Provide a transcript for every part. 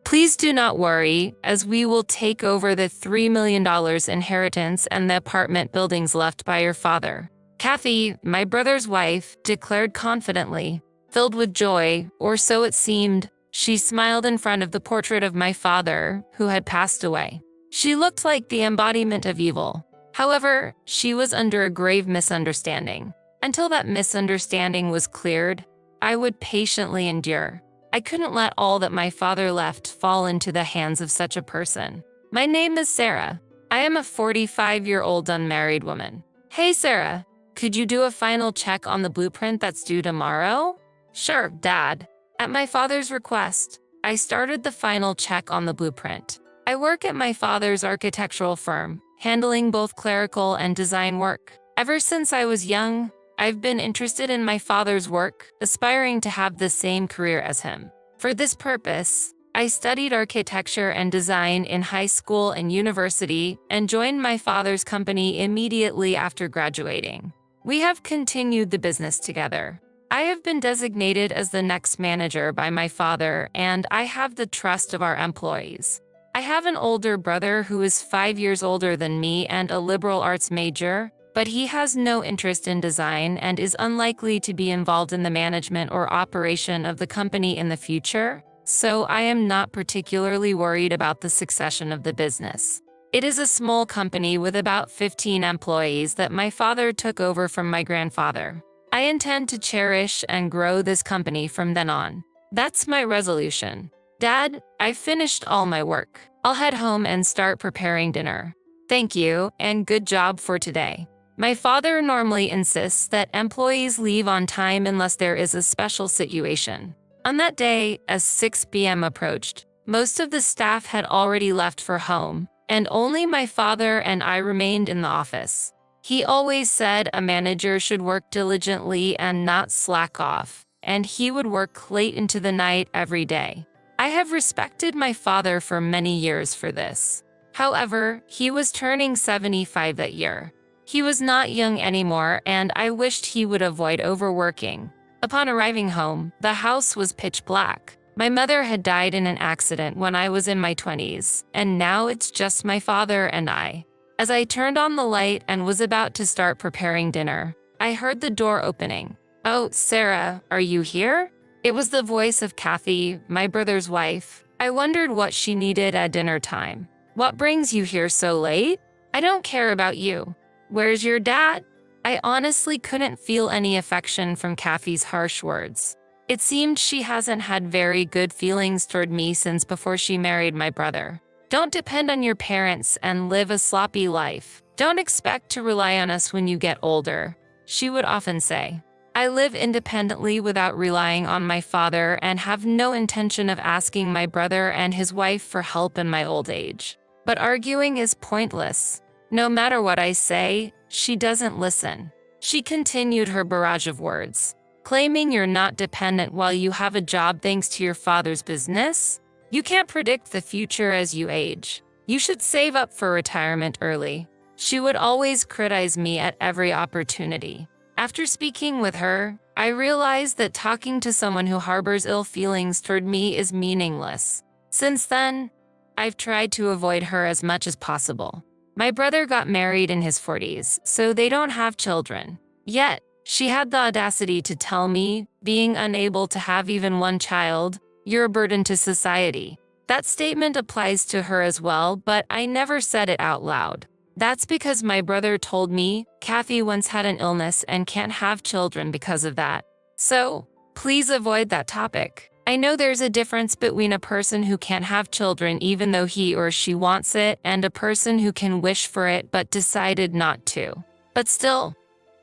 Please do not worry, as we will take over the $3 million inheritance and the apartment buildings left by your father." Kathy, my brother's wife, declared confidently. Filled with joy, or so it seemed, she smiled in front of the portrait of my father, who had passed away. She looked like the embodiment of evil. However, she was under a grave misunderstanding. Until that misunderstanding was cleared, I would patiently endure. I couldn't let all that my father left fall into the hands of such a person. "My name is Sarah. I am a 45-year-old unmarried woman." "Hey, Sarah, could you do a final check on the blueprint that's due tomorrow?" "Sure, Dad." At my father's request, I started the final check on the blueprint. I work at my father's architectural firm, handling both clerical and design work. Ever since I was young, I've been interested in my father's work, aspiring to have the same career as him. For this purpose, I studied architecture and design in high school and university and joined my father's company immediately after graduating. We have continued the business together. I have been designated as the next manager by my father, and I have the trust of our employees. I have an older brother who is 5 years older than me and a liberal arts major, but he has no interest in design and is unlikely to be involved in the management or operation of the company in the future, so I am not particularly worried about the succession of the business. It is a small company with about 15 employees that my father took over from my grandfather. I intend to cherish and grow this company from then on. That's my resolution. Dad, I've finished all my work. I'll head home and start preparing dinner. Thank you, and good job for today. My father normally insists that employees leave on time unless there is a special situation. On that day, as 6 p.m. approached, most of the staff had already left for home, and only my father and I remained in the office. He always said a manager should work diligently and not slack off, and he would work late into the night every day. I have respected my father for many years for this. However, he was turning 75 that year. He was not young anymore, and I wished he would avoid overworking. Upon arriving home, the house was pitch black. My mother had died in an accident when I was in my 20s, and now it's just my father and I. As I turned on the light and was about to start preparing dinner, I heard the door opening. "Oh, Sarah, are you here?" It was the voice of Kathy, my brother's wife. I wondered what she needed at dinner time. "What brings you here so late?" "I don't care about you." "Where's your dad?" I honestly couldn't feel any affection from Kathy's harsh words. It seemed she hasn't had very good feelings toward me since before she married my brother. "Don't depend on your parents and live a sloppy life. Don't expect to rely on us when you get older," she would often say. I live independently without relying on my father and have no intention of asking my brother and his wife for help in my old age. But arguing is pointless. No matter what I say, she doesn't listen. She continued her barrage of words. "Claiming you're not dependent while you have a job thanks to your father's business? You can't predict the future as you age. You should save up for retirement early." She would always criticize me at every opportunity. After speaking with her, I realized that talking to someone who harbors ill feelings toward me is meaningless. Since then, I've tried to avoid her as much as possible. My brother got married in his 40s, so they don't have children. Yet, she had the audacity to tell me, being unable to have even one child, "You're a burden to society." That statement applies to her as well, but I never said it out loud. That's because my brother told me Kathy once had an illness and can't have children because of that. So, please avoid that topic. I know there's a difference between a person who can't have children even though he or she wants it and a person who can wish for it but decided not to. But still,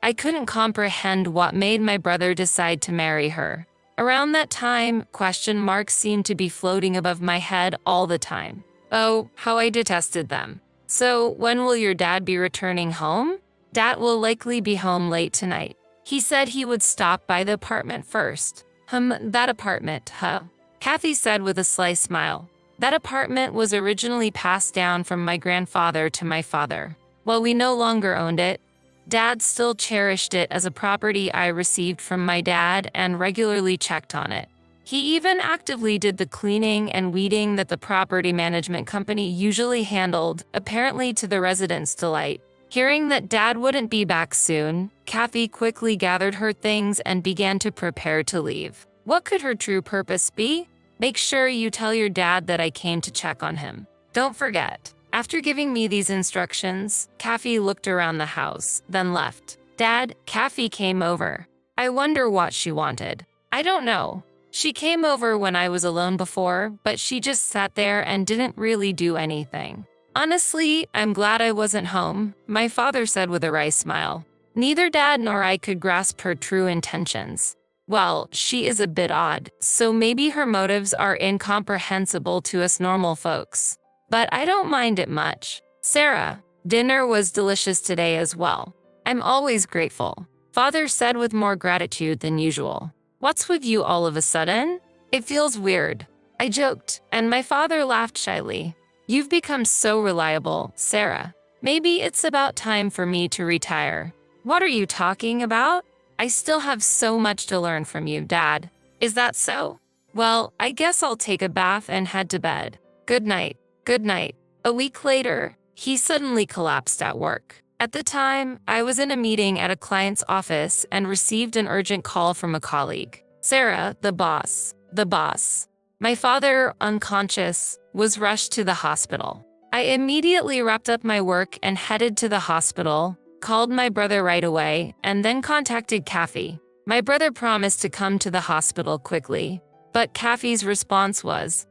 I couldn't comprehend what made my brother decide to marry her. Around that time, question marks seemed to be floating above my head all the time. Oh, how I detested them. "So, when will your dad be returning home?" "Dad will likely be home late tonight. He said he would stop by the apartment first." That apartment, huh?" Kathy said with a sly smile. "That apartment was originally passed down from my grandfather to my father. While we no longer owned it, Dad still cherished it as a property I received from my dad and regularly checked on it. He even actively did the cleaning and weeding that the property management company usually handled, apparently to the residents' delight. Hearing that Dad wouldn't be back soon, Kathy quickly gathered her things and began to prepare to leave. What could her true purpose be? Make sure you tell your dad that I came to check on him. Don't forget. After giving me these instructions, Kathy looked around the house, then left. Dad, Kathy came over. I wonder what she wanted. I don't know. She came over when I was alone before, but she just sat there and didn't really do anything. Honestly, I'm glad I wasn't home, my father said with a wry smile. Neither Dad nor I could grasp her true intentions. Well, she is a bit odd, so maybe her motives are incomprehensible to us normal folks. But I don't mind it much. Sarah, dinner was delicious today as well. I'm always grateful, Father said with more gratitude than usual. What's with you all of a sudden? It feels weird. I joked, and my father laughed shyly. You've become so reliable, Sarah. Maybe it's about time for me to retire. What are you talking about? I still have so much to learn from you, Dad. Is that so? Well, I guess I'll take a bath and head to bed. Good night. Good night. A week later, he suddenly collapsed at work. At the time, I was in a meeting at a client's office and received an urgent call from a colleague. Sarah, the boss. My father, unconscious, was rushed to the hospital. I immediately wrapped up my work and headed to the hospital, called my brother right away, and then contacted Kathy. My brother promised to come to the hospital quickly, but Kathy's response was,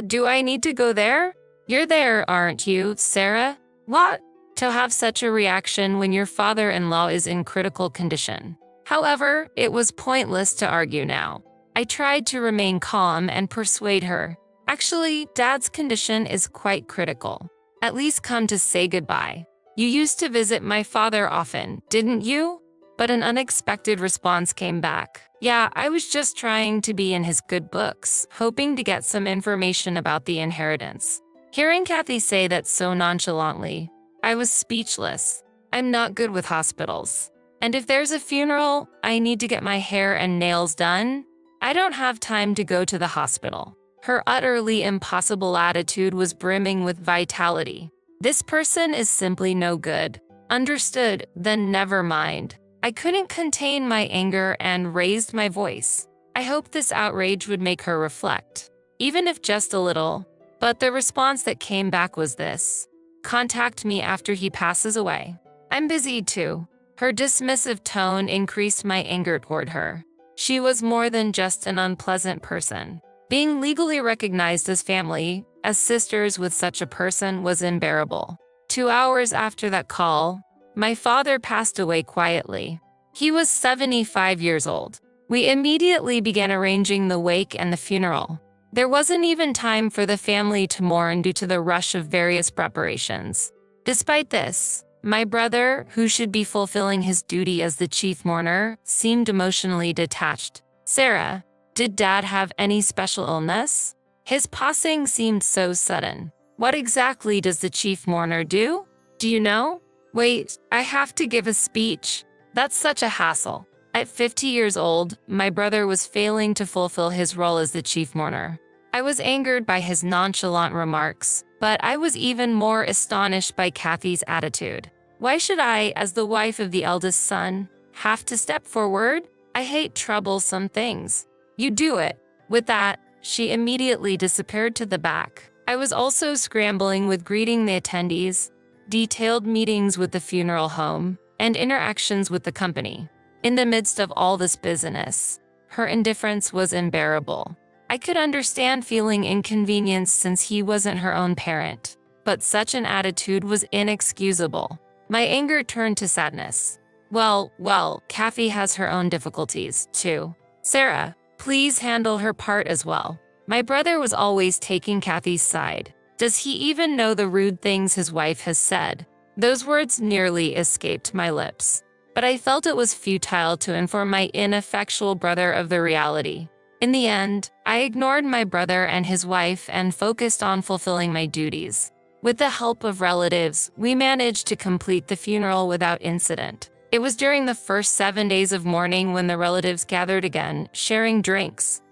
do I need to go there? You're there, aren't you, Sarah? What? To have such a reaction when your father-in-law is in critical condition. However, it was pointless to argue now. I tried to remain calm and persuade her. Actually, Dad's condition is quite critical. At least come to say goodbye. You used to visit my father often, didn't you? But an unexpected response came back. Yeah, I was just trying to be in his good books, hoping to get some information about the inheritance. Hearing Kathy say that so nonchalantly, I was speechless. I'm not good with hospitals. And if there's a funeral, I need to get my hair and nails done. I don't have time to go to the hospital. Her utterly impossible attitude was brimming with vitality. This person is simply no good. Understood, then never mind. I couldn't contain my anger and raised my voice. I hoped this outrage would make her reflect, even if just a little. But the response that came back was this: contact me after he passes away. I'm busy too. Her dismissive tone increased my anger toward her. She was more than just an unpleasant person. Being legally recognized as family, as sisters with such a person, was unbearable. 2 hours after that call, my father passed away quietly. He was 75 years old. We immediately began arranging the wake and the funeral. There wasn't even time for the family to mourn due to the rush of various preparations. Despite this, my brother, who should be fulfilling his duty as the chief mourner, seemed emotionally detached. Sarah, did Dad have any special illness? His passing seemed so sudden. What exactly does the chief mourner do? Do you know? Wait, I have to give a speech. That's such a hassle. At 50 years old, my brother was failing to fulfill his role as the chief mourner. I was angered by his nonchalant remarks, but I was even more astonished by Kathy's attitude. Why should I, as the wife of the eldest son, have to step forward? I hate troublesome things. You do it. With that, she immediately disappeared to the back. I was also scrambling with greeting the attendees, detailed meetings with the funeral home, and interactions with the company. In the midst of all this business, her indifference was unbearable. I could understand feeling inconvenienced since he wasn't her own parent, but such an attitude was inexcusable. My anger turned to sadness. Well, Kathy has her own difficulties, too. Sarah, please handle her part as well. My brother was always taking Kathy's side. Does he even know the rude things his wife has said? Those words nearly escaped my lips, but I felt it was futile to inform my ineffectual brother of the reality. In the end, I ignored my brother and his wife and focused on fulfilling my duties. With the help of relatives, we managed to complete the funeral without incident. It was during the first 7 days of mourning when the relatives gathered again, sharing drinks.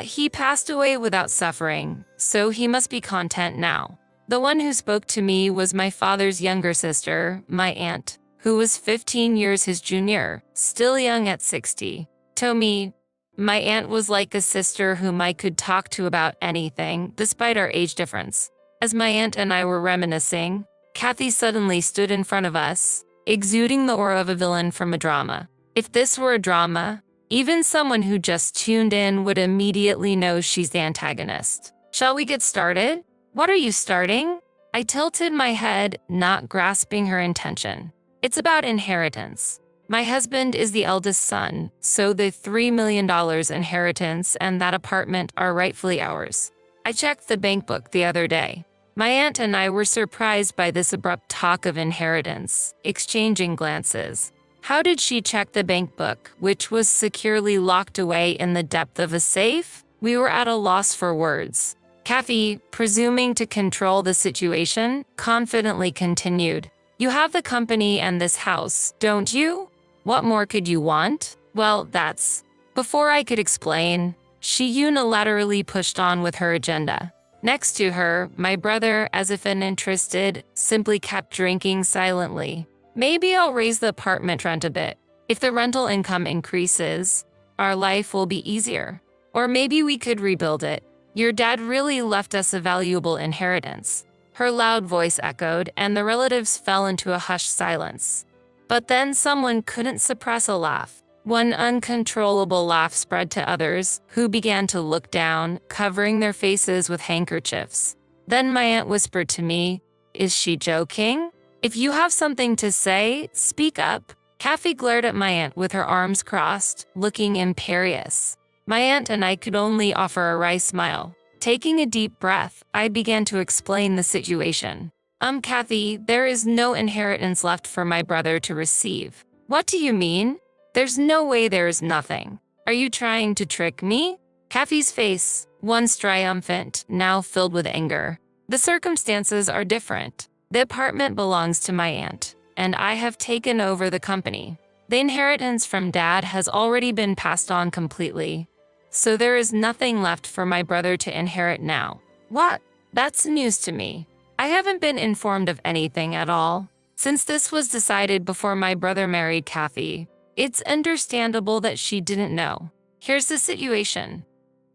He passed away without suffering, so he must be content now. The one who spoke to me was my father's younger sister, my aunt, who was 15 years his junior, still young at 60. To me, my aunt was like a sister whom I could talk to about anything, despite our age difference. As my aunt and I were reminiscing, Kathy suddenly stood in front of us, exuding the aura of a villain from a drama. If this were a drama, even someone who just tuned in would immediately know she's the antagonist. Shall we get started? What are you starting? I tilted my head, not grasping her intention. It's about inheritance. My husband is the eldest son, so the $3 million inheritance and that apartment are rightfully ours. I checked the bank book the other day. My aunt and I were surprised by this abrupt talk of inheritance, exchanging glances. How did she check the bank book, which was securely locked away in the depth of a safe? We were at a loss for words. Kathy, presuming to control the situation, confidently continued. You have the company and this house, don't you? What more could you want? Well, that's… Before I could explain, she unilaterally pushed on with her agenda. Next to her, my brother, as if uninterested, simply kept drinking silently. Maybe I'll raise the apartment rent a bit. If the rental income increases, our life will be easier. Or maybe we could rebuild it. Your dad really left us a valuable inheritance. Her loud voice echoed, and the relatives fell into a hushed silence. But then someone couldn't suppress a laugh. One uncontrollable laugh spread to others, who began to look down, covering their faces with handkerchiefs. Then my aunt whispered to me, "Is she joking? If you have something to say, speak up." Kathy glared at my aunt with her arms crossed, looking imperious. My aunt and I could only offer a wry smile. Taking a deep breath, I began to explain the situation. Kathy, there is no inheritance left for my brother to receive." "What do you mean?" "There's no way there is nothing. Are you trying to trick me?" Kathy's face, once triumphant, now filled with anger. "The circumstances are different. The apartment belongs to my aunt, and I have taken over the company. The inheritance from Dad has already been passed on completely, so there is nothing left for my brother to inherit now." "What? That's news to me. I haven't been informed of anything at all. Since this was decided before my brother married Kathy, it's understandable that she didn't know. Here's the situation.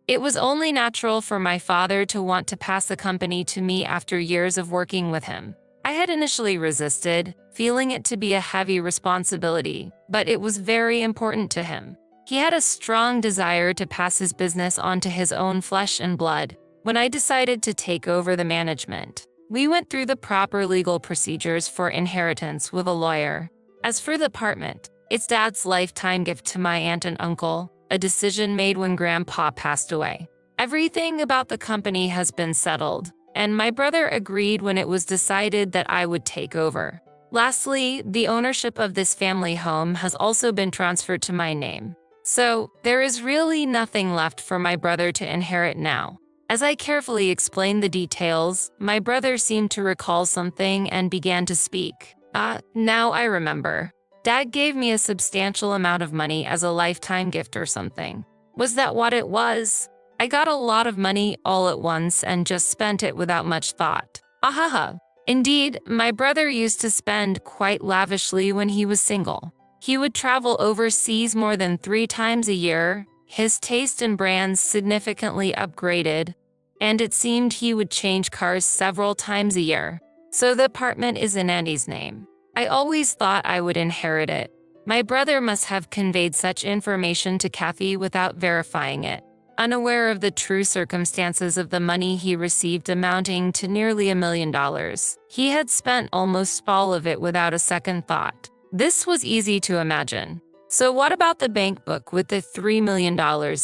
It was only natural for my father to want to pass the company to me after years of working with him. I had initially resisted, feeling it to be a heavy responsibility, but it was very important to him. He had a strong desire to pass his business on to his own flesh and blood. When I decided to take over the management, we went through the proper legal procedures for inheritance with a lawyer. As for the apartment, it's Dad's lifetime gift to my aunt and uncle, a decision made when Grandpa passed away. Everything about the company has been settled, and my brother agreed when it was decided that I would take over. Lastly, the ownership of this family home has also been transferred to my name. So, there is really nothing left for my brother to inherit now. As I carefully explained the details, my brother seemed to recall something and began to speak. Now I remember. Dad gave me a substantial amount of money as a lifetime gift or something. Was that what it was? I got a lot of money all at once and just spent it without much thought. Ahaha. Indeed, my brother used to spend quite lavishly when he was single. He would travel overseas more than 3 times a year, his taste in brands significantly upgraded, and it seemed he would change cars several times a year. So the apartment is in Andy's name. I always thought I would inherit it. My brother must have conveyed such information to Kathy without verifying it. Unaware of the true circumstances of the money he received amounting to nearly $1 million, he had spent almost all of it without a second thought. This was easy to imagine. So what about the bank book with the $3 million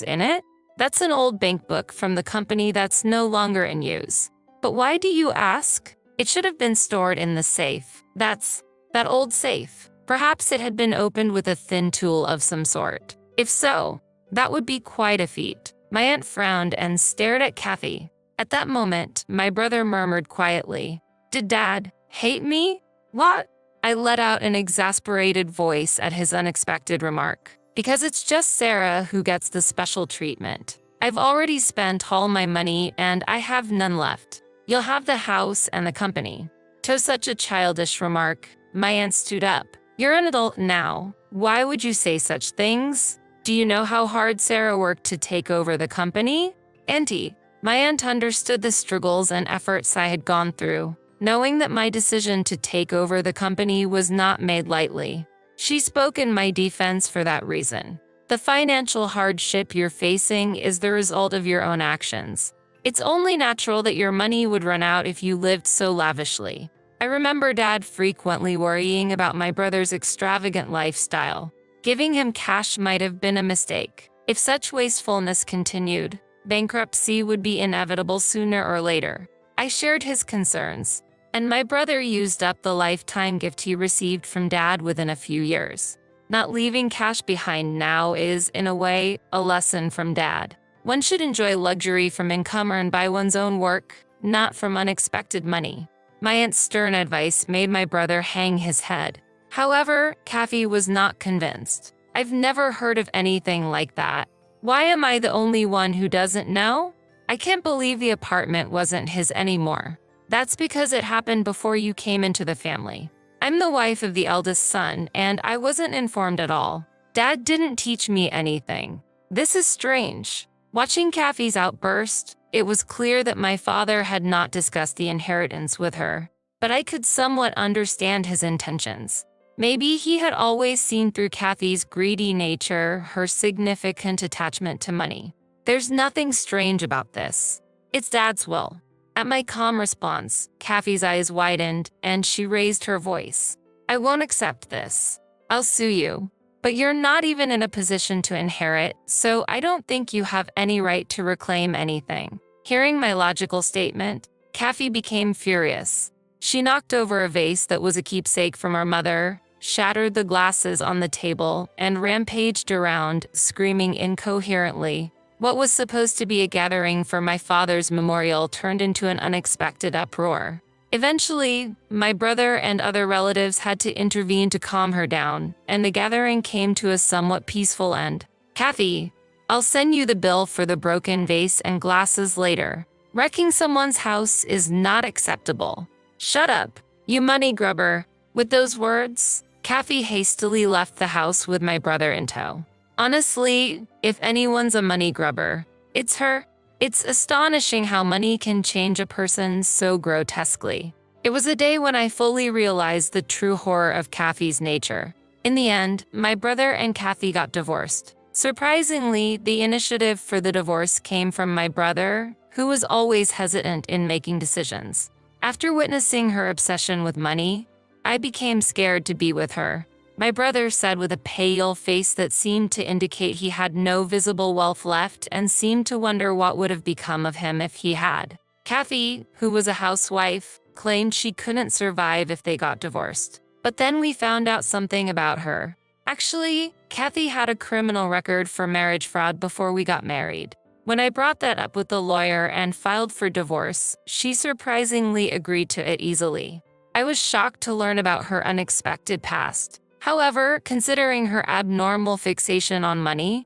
in it? That's an old bank book from the company that's no longer in use. But why do you ask? It should have been stored in the safe. That old safe. Perhaps it had been opened with a thin tool of some sort. If so, that would be quite a feat. My aunt frowned and stared at Kathy. At that moment, my brother murmured quietly, "Did Dad hate me?" "What?" I let out an exasperated voice at his unexpected remark. "Because it's just Sarah who gets the special treatment. I've already spent all my money and I have none left. You'll have the house and the company." To such a childish remark, my aunt stood up. "You're an adult now. Why would you say such things? Do you know how hard Sarah worked to take over the company?" "Auntie." My aunt understood the struggles and efforts I had gone through, knowing that my decision to take over the company was not made lightly. She spoke in my defense for that reason. "The financial hardship you're facing is the result of your own actions. It's only natural that your money would run out if you lived so lavishly." I remember Dad frequently worrying about my brother's extravagant lifestyle. Giving him cash might have been a mistake. If such wastefulness continued, bankruptcy would be inevitable sooner or later. I shared his concerns, and my brother used up the lifetime gift he received from Dad within a few years. Not leaving cash behind now is, in a way, a lesson from Dad. One should enjoy luxury from income earned by one's own work, not from unexpected money. My aunt's stern advice made my brother hang his head. However, Kathy was not convinced. "I've never heard of anything like that. Why am I the only one who doesn't know? I can't believe the apartment wasn't his anymore." "That's because it happened before you came into the family. I'm the wife of the eldest son, and I wasn't informed at all. Dad didn't teach me anything." This is strange. Watching Kathy's outburst, it was clear that my father had not discussed the inheritance with her, but I could somewhat understand his intentions. Maybe he had always seen through Kathy's greedy nature, her significant attachment to money. "There's nothing strange about this. It's Dad's will." At my calm response, Kathy's eyes widened and she raised her voice. "I won't accept this. I'll sue you. But you're not even in a position to inherit, so I don't think you have any right to reclaim anything." Hearing my logical statement, Kathy became furious. She knocked over a vase that was a keepsake from our mother, shattered the glasses on the table, and rampaged around, screaming incoherently. What was supposed to be a gathering for my father's memorial turned into an unexpected uproar. Eventually, my brother and other relatives had to intervene to calm her down, and the gathering came to a somewhat peaceful end. "Kathy, I'll send you the bill for the broken vase and glasses later. Wrecking someone's house is not acceptable." "Shut up, you money grubber." With those words, Kathy hastily left the house with my brother in tow. Honestly, if anyone's a money grubber, it's her. It's astonishing how money can change a person so grotesquely. It was a day when I fully realized the true horror of Kathy's nature. In the end, my brother and Kathy got divorced. Surprisingly, the initiative for the divorce came from my brother, who was always hesitant in making decisions. After witnessing her obsession with money, I became scared to be with her. My brother said with a pale face that seemed to indicate he had no visible wealth left and seemed to wonder what would have become of him if he had. Kathy, who was a housewife, claimed she couldn't survive if they got divorced. But then we found out something about her. Actually, Kathy had a criminal record for marriage fraud before we got married. When I brought that up with the lawyer and filed for divorce, she surprisingly agreed to it easily. I was shocked to learn about her unexpected past. However, considering her abnormal fixation on money,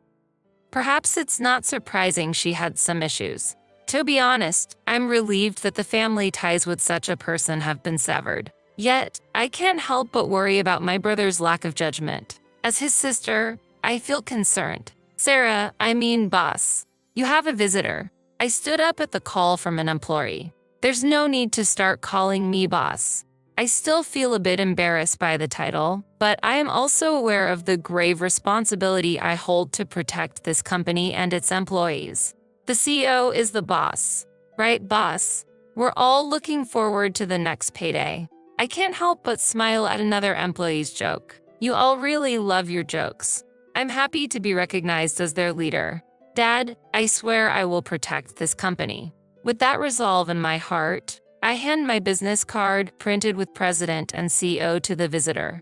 perhaps it's not surprising she had some issues. To be honest, I'm relieved that the family ties with such a person have been severed. Yet, I can't help but worry about my brother's lack of judgment. As his sister, I feel concerned. "Sarah, boss. You have a visitor." I stood up at the call from an employee. "There's no need to start calling me boss." I still feel a bit embarrassed by the title, but I am also aware of the grave responsibility I hold to protect this company and its employees. The CEO is the boss. Right, boss? We're all looking forward to the next payday. I can't help but smile at another employee's joke. You all really love your jokes. I'm happy to be recognized as their leader. Dad, I swear I will protect this company. With that resolve in my heart, I hand my business card, printed with President and CEO, to the visitor.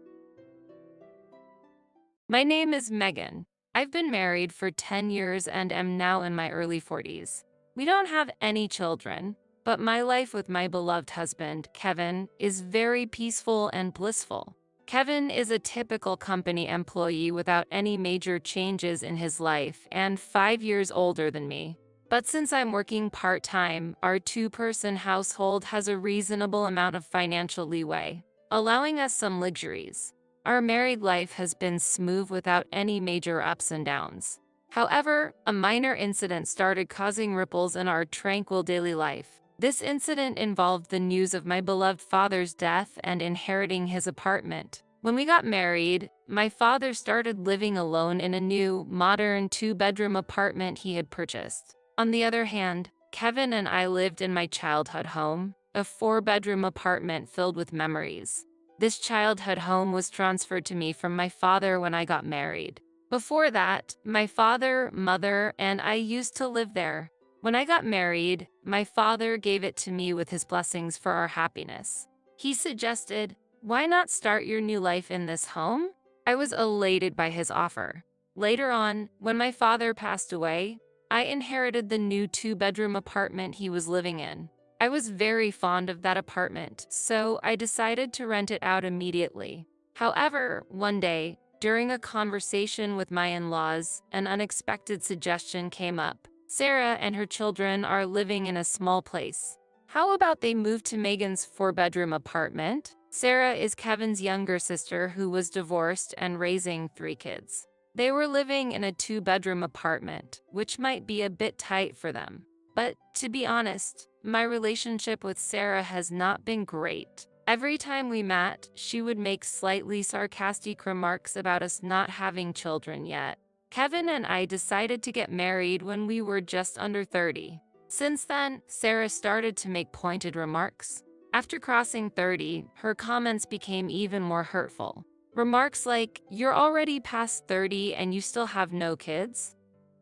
"My name is Megan. I've been married for 10 years and am now in my early 40s. We don't have any children, but my life with my beloved husband, Kevin, is very peaceful and blissful. Kevin is a typical company employee without any major changes in his life and 5 years older than me. But since I'm working part-time, our two-person household has a reasonable amount of financial leeway, allowing us some luxuries. Our married life has been smooth without any major ups and downs. However, a minor incident started causing ripples in our tranquil daily life. This incident involved the news of my beloved father's death and inheriting his apartment. When we got married, my father started living alone in a new, modern two-bedroom apartment he had purchased. On the other hand, Kevin and I lived in my childhood home, a four-bedroom apartment filled with memories. This childhood home was transferred to me from my father when I got married. Before that, my father, mother, and I used to live there. When I got married, my father gave it to me with his blessings for our happiness. He suggested, "Why not start your new life in this home?" I was elated by his offer. Later on, when my father passed away, I inherited the new two-bedroom apartment he was living in. I was very fond of that apartment, so I decided to rent it out immediately. However, one day, during a conversation with my in-laws, an unexpected suggestion came up. Sarah and her children are living in a small place. How about they move to Megan's four-bedroom apartment? Sarah is Kevin's younger sister who was divorced and raising 3 kids. They were living in a two-bedroom apartment, which might be a bit tight for them. But to be honest, my relationship with Sarah has not been great. Every time we met, she would make slightly sarcastic remarks about us not having children yet. Kevin and I decided to get married when we were just under 30. Since then, Sarah started to make pointed remarks. After crossing 30, her comments became even more hurtful. Remarks like, "You're already past 30 and you still have no kids?"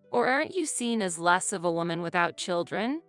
Or "Aren't you seen as less of a woman without children?"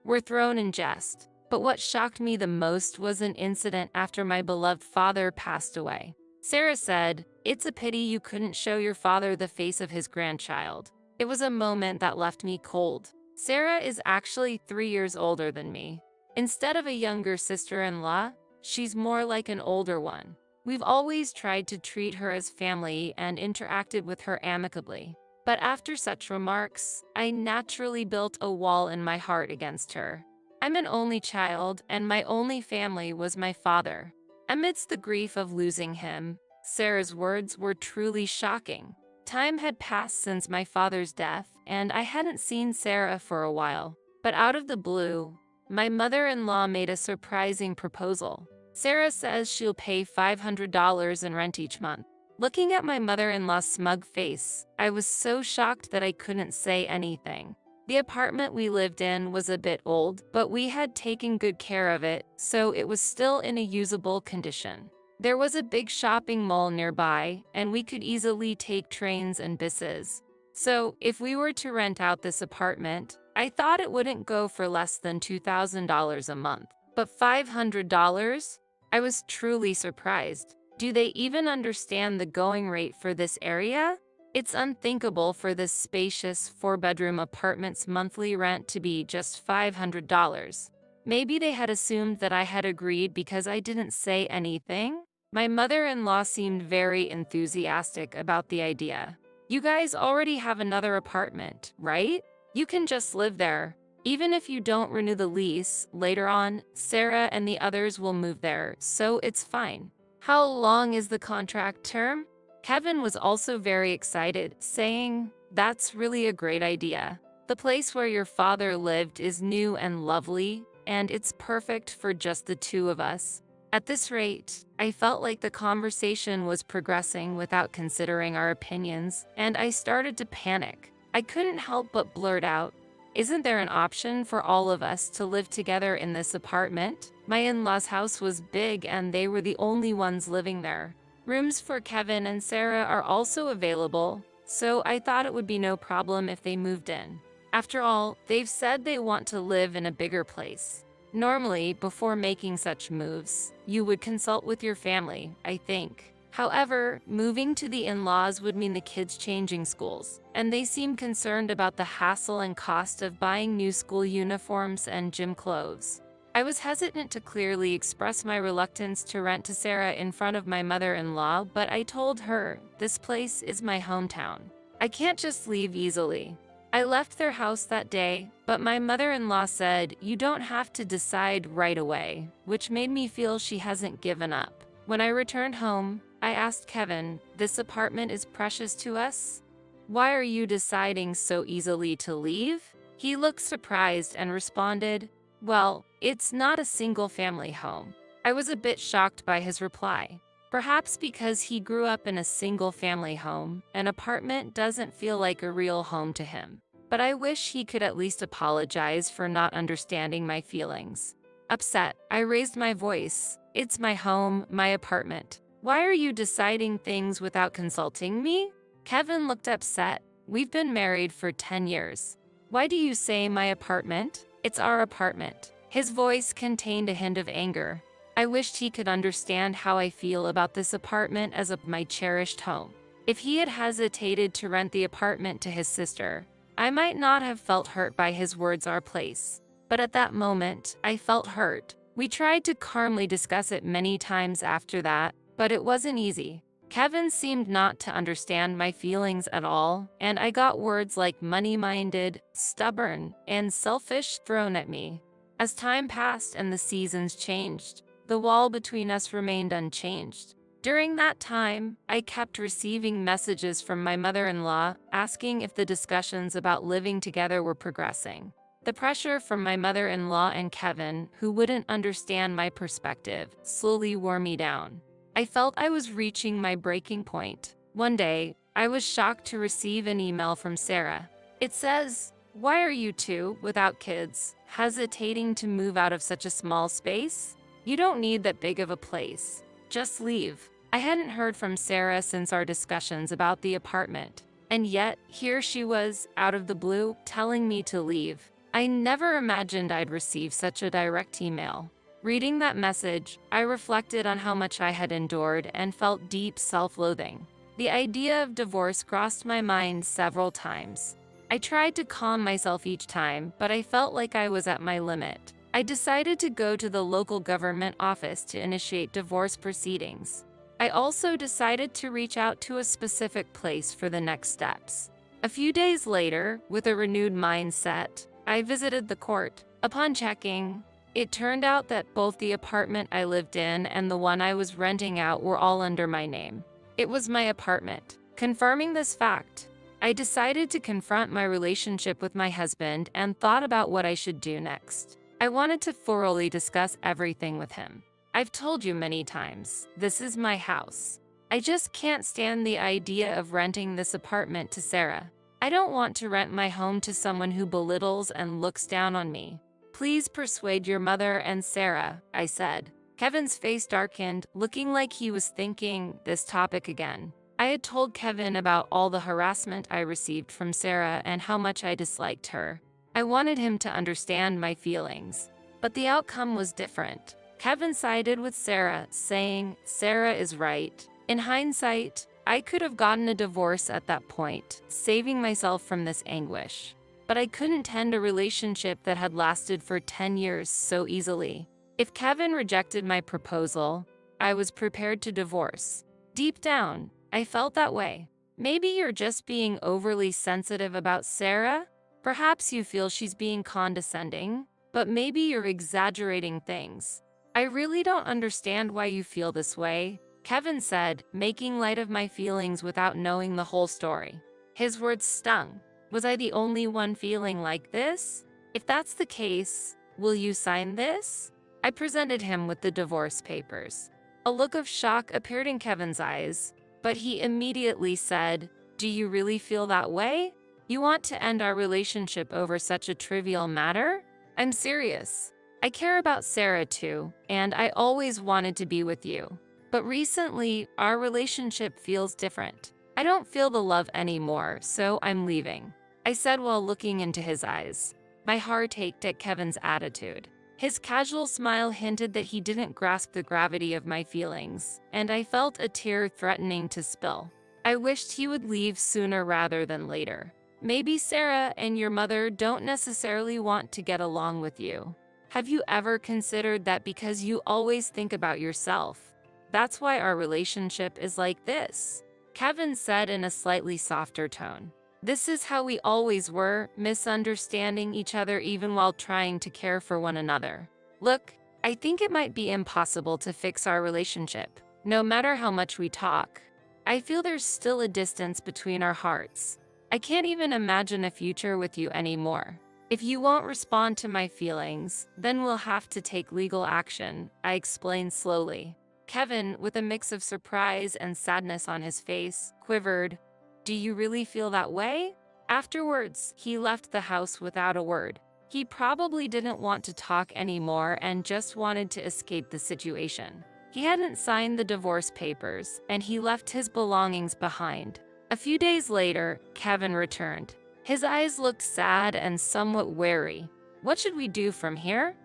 were thrown in jest. But what shocked me the most was an incident after my beloved father passed away. Sarah said, "It's a pity you couldn't show your father the face of his grandchild." It was a moment that left me cold. Sarah is actually 3 years older than me. Instead of a younger sister-in-law, she's more like an older one. We've always tried to treat her as family and interacted with her amicably. But after such remarks, I naturally built a wall in my heart against her. I'm an only child, and my only family was my father. Amidst the grief of losing him, Sarah's words were truly shocking. Time had passed since my father's death, and I hadn't seen Sarah for a while. But out of the blue, my mother-in-law made a surprising proposal. Sarah says she'll pay $500 in rent each month. Looking at my mother-in-law's smug face, I was so shocked that I couldn't say anything. The apartment we lived in was a bit old, but we had taken good care of it, so it was still in a usable condition. There was a big shopping mall nearby, and we could easily take trains and buses. So, if we were to rent out this apartment, I thought it wouldn't go for less than $2,000 a month. But $500? I was truly surprised. Do they even understand the going rate for this area? It's unthinkable for this spacious four-bedroom apartment's monthly rent to be just $500. Maybe they had assumed that I had agreed because I didn't say anything? My mother-in-law seemed very enthusiastic about the idea. "You guys already have another apartment, right? You can just live there. Even if you don't renew the lease, later on, Sarah and the others will move there, so it's fine." How long is the contract term? Kevin was also very excited, saying, "That's really a great idea. The place where your father lived is new and lovely, and it's perfect for just the two of us." At this rate, I felt like the conversation was progressing without considering our opinions, and I started to panic. I couldn't help but blurt out, "Isn't there an option for all of us to live together in this apartment?" My in-laws' house was big and they were the only ones living there. Rooms for Kevin and Sarah are also available, so I thought it would be no problem if they moved in. After all, they've said they want to live in a bigger place. Normally, before making such moves, you would consult with your family, I think. However, moving to the in-laws would mean the kids changing schools, and they seem concerned about the hassle and cost of buying new school uniforms and gym clothes. I was hesitant to clearly express my reluctance to rent to Sarah in front of my mother-in-law, but I told her, "This place is my hometown. I can't just leave easily." I left their house that day, but my mother-in-law said, "You don't have to decide right away," which made me feel she hasn't given up. When I returned home, I asked Kevin, "This apartment is precious to us? Why are you deciding so easily to leave?" He looked surprised and responded, "Well, it's not a single-family home." I was a bit shocked by his reply. Perhaps because he grew up in a single-family home, an apartment doesn't feel like a real home to him. But I wish he could at least apologize for not understanding my feelings. Upset, I raised my voice. "It's my home, my apartment. Why are you deciding things without consulting me?" Kevin looked upset. "We've been married for 10 years. Why do you say my apartment? It's our apartment." His voice contained a hint of anger. I wished he could understand how I feel about this apartment as my cherished home. If he had hesitated to rent the apartment to his sister, I might not have felt hurt by his words "our place." But at that moment, I felt hurt. We tried to calmly discuss it many times after that, but it wasn't easy. Kevin seemed not to understand my feelings at all, and I got words like money-minded, stubborn, and selfish thrown at me. As time passed and the seasons changed, the wall between us remained unchanged. During that time, I kept receiving messages from my mother-in-law asking if the discussions about living together were progressing. The pressure from my mother-in-law and Kevin, who wouldn't understand my perspective, slowly wore me down. I felt I was reaching my breaking point. One day, I was shocked to receive an email from Sarah. It says, "Why are you two, without kids, hesitating to move out of such a small space? You don't need that big of a place. Just leave." I hadn't heard from Sarah since our discussions about the apartment, and yet here she was, out of the blue, telling me to leave. I never imagined I'd receive such a direct email. Reading that message, I reflected on how much I had endured and felt deep self-loathing. The idea of divorce crossed my mind several times. I tried to calm myself each time, but I felt like I was at my limit. I decided to go to the local government office to initiate divorce proceedings. I also decided to reach out to a specific place for the next steps. A few days later, with a renewed mindset, I visited the court. Upon checking, it turned out that both the apartment I lived in and the one I was renting out were all under my name. It was my apartment. Confirming this fact, I decided to confront my relationship with my husband and thought about what I should do next. I wanted to thoroughly discuss everything with him. I've told you many times, this is my house. I just can't stand the idea of renting this apartment to Sarah. I don't want to rent my home to someone who belittles and looks down on me. Please persuade your mother and Sarah, I said. Kevin's face darkened, looking like he was thinking this topic again. I had told Kevin about all the harassment I received from Sarah and how much I disliked her. I wanted him to understand my feelings, but the outcome was different. Kevin sided with Sarah, saying, "Sarah is right. In hindsight, I could have gotten a divorce at that point, saving myself from this anguish. But I couldn't end a relationship that had lasted for 10 years so easily. If Kevin rejected my proposal, I was prepared to divorce. Deep down, I felt that way. Maybe you're just being overly sensitive about Sarah? Perhaps you feel she's being condescending, but maybe you're exaggerating things. I really don't understand why you feel this way," Kevin said, making light of my feelings without knowing the whole story. His words stung. Was I the only one feeling like this? If that's the case, will you sign this? I presented him with the divorce papers. A look of shock appeared in Kevin's eyes, but he immediately said, "Do you really feel that way? You want to end our relationship over such a trivial matter? I'm serious. I care about Sarah too, and I always wanted to be with you. But recently, our relationship feels different. I don't feel the love anymore, so I'm leaving," I said while looking into his eyes. My heart ached at Kevin's attitude. His casual smile hinted that he didn't grasp the gravity of my feelings, and I felt a tear threatening to spill. I wished he would leave sooner rather than later. Maybe Sarah and your mother don't necessarily want to get along with you. Have you ever considered that because you always think about yourself? That's why our relationship is like this," Kevin said in a slightly softer tone. This is how we always were, misunderstanding each other even while trying to care for one another. Look, I think it might be impossible to fix our relationship, no matter how much we talk. I feel there's still a distance between our hearts. I can't even imagine a future with you anymore. If you won't respond to my feelings, then we'll have to take legal action, I explained slowly. Kevin, with a mix of surprise and sadness on his face, quivered. Do you really feel that way? Afterwards, he left the house without a word. He probably didn't want to talk anymore and just wanted to escape the situation. He hadn't signed the divorce papers, and he left his belongings behind. A few days later, Kevin returned. His eyes looked sad and somewhat wary. What should we do from here?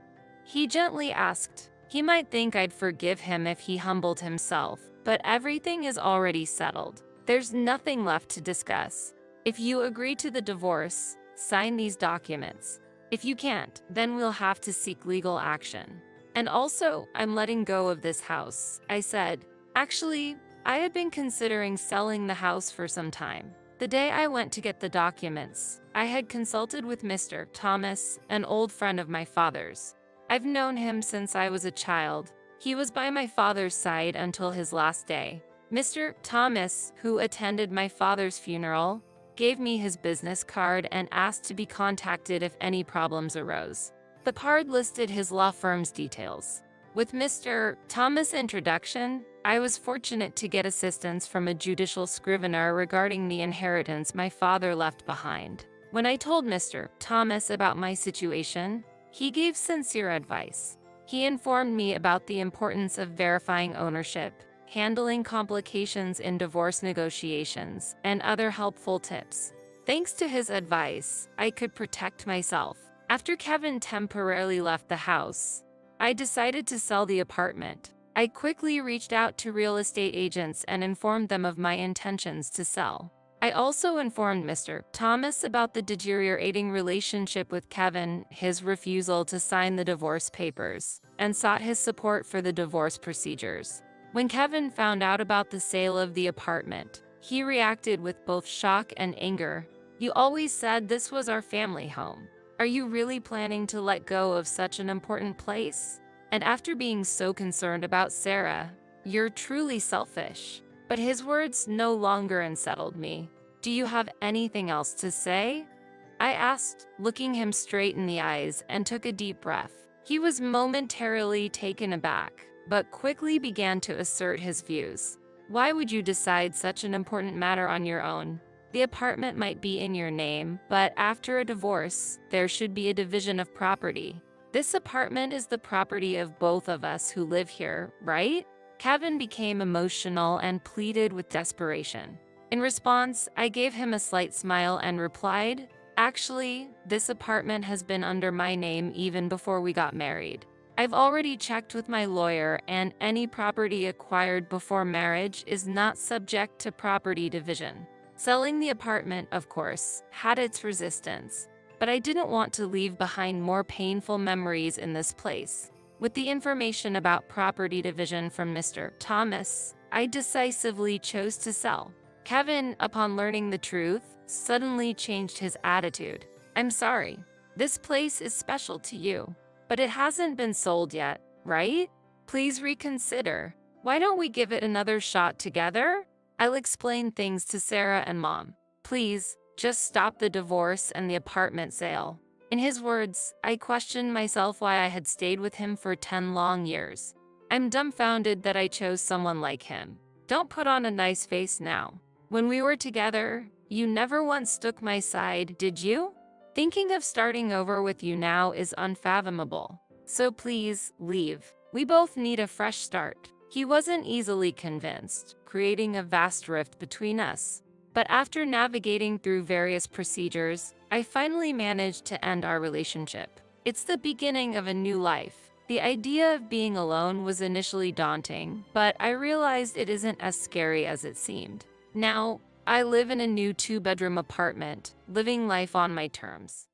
He gently asked. He might think I'd forgive him if he humbled himself, but everything is already settled. There's nothing left to discuss. If you agree to the divorce, sign these documents. If you can't, then we'll have to seek legal action. And also, I'm letting go of this house, I said. Actually, I had been considering selling the house for some time. The day I went to get the documents, I had consulted with Mr. Thomas, an old friend of my father's. I've known him since I was a child. He was by my father's side until his last day. Mr. Thomas, who attended my father's funeral, gave me his business card and asked to be contacted if any problems arose. The card listed his law firm's details. With Mr. Thomas' introduction, I was fortunate to get assistance from a judicial scrivener regarding the inheritance my father left behind. When I told Mr. Thomas about my situation, he gave sincere advice. He informed me about the importance of verifying ownership, handling complications in divorce negotiations, and other helpful tips. Thanks to his advice, I could protect myself. After Kevin temporarily left the house, I decided to sell the apartment. I quickly reached out to real estate agents and informed them of my intentions to sell. I also informed Mr. Thomas about the deteriorating relationship with Kevin, his refusal to sign the divorce papers, and sought his support for the divorce procedures. When Kevin found out about the sale of the apartment, he reacted with both shock and anger. You always said this was our family home. Are you really planning to let go of such an important place? And after being so concerned about Sarah, you're truly selfish. But his words no longer unsettled me. Do you have anything else to say? I asked, looking him straight in the eyes, and took a deep breath. He was momentarily taken aback, but quickly began to assert his views. Why would you decide such an important matter on your own? The apartment might be in your name, but after a divorce, there should be a division of property. This apartment is the property of both of us who live here, right? Kevin became emotional and pleaded with desperation. In response, I gave him a slight smile and replied, Actually, this apartment has been under my name even before we got married. I've already checked with my lawyer, and any property acquired before marriage is not subject to property division. Selling the apartment, of course, had its resistance, but I didn't want to leave behind more painful memories in this place. With the information about property division from Mr. Thomas, I decisively chose to sell. Kevin, upon learning the truth, suddenly changed his attitude. I'm sorry. This place is special to you, but it hasn't been sold yet, right? Please reconsider. Why don't we give it another shot together? I'll explain things to Sarah and Mom. Please, just stop the divorce and the apartment sale. In his words, I questioned myself why I had stayed with him for 10 long years. I'm dumbfounded that I chose someone like him. Don't put on a nice face now. When we were together, you never once took my side, did you? Thinking of starting over with you now is unfathomable. So please, leave. We both need a fresh start. He wasn't easily convinced, creating a vast rift between us. But after navigating through various procedures, I finally managed to end our relationship. It's the beginning of a new life. The idea of being alone was initially daunting, but I realized it isn't as scary as it seemed. Now, I live in a new 2-bedroom apartment, living life on my terms.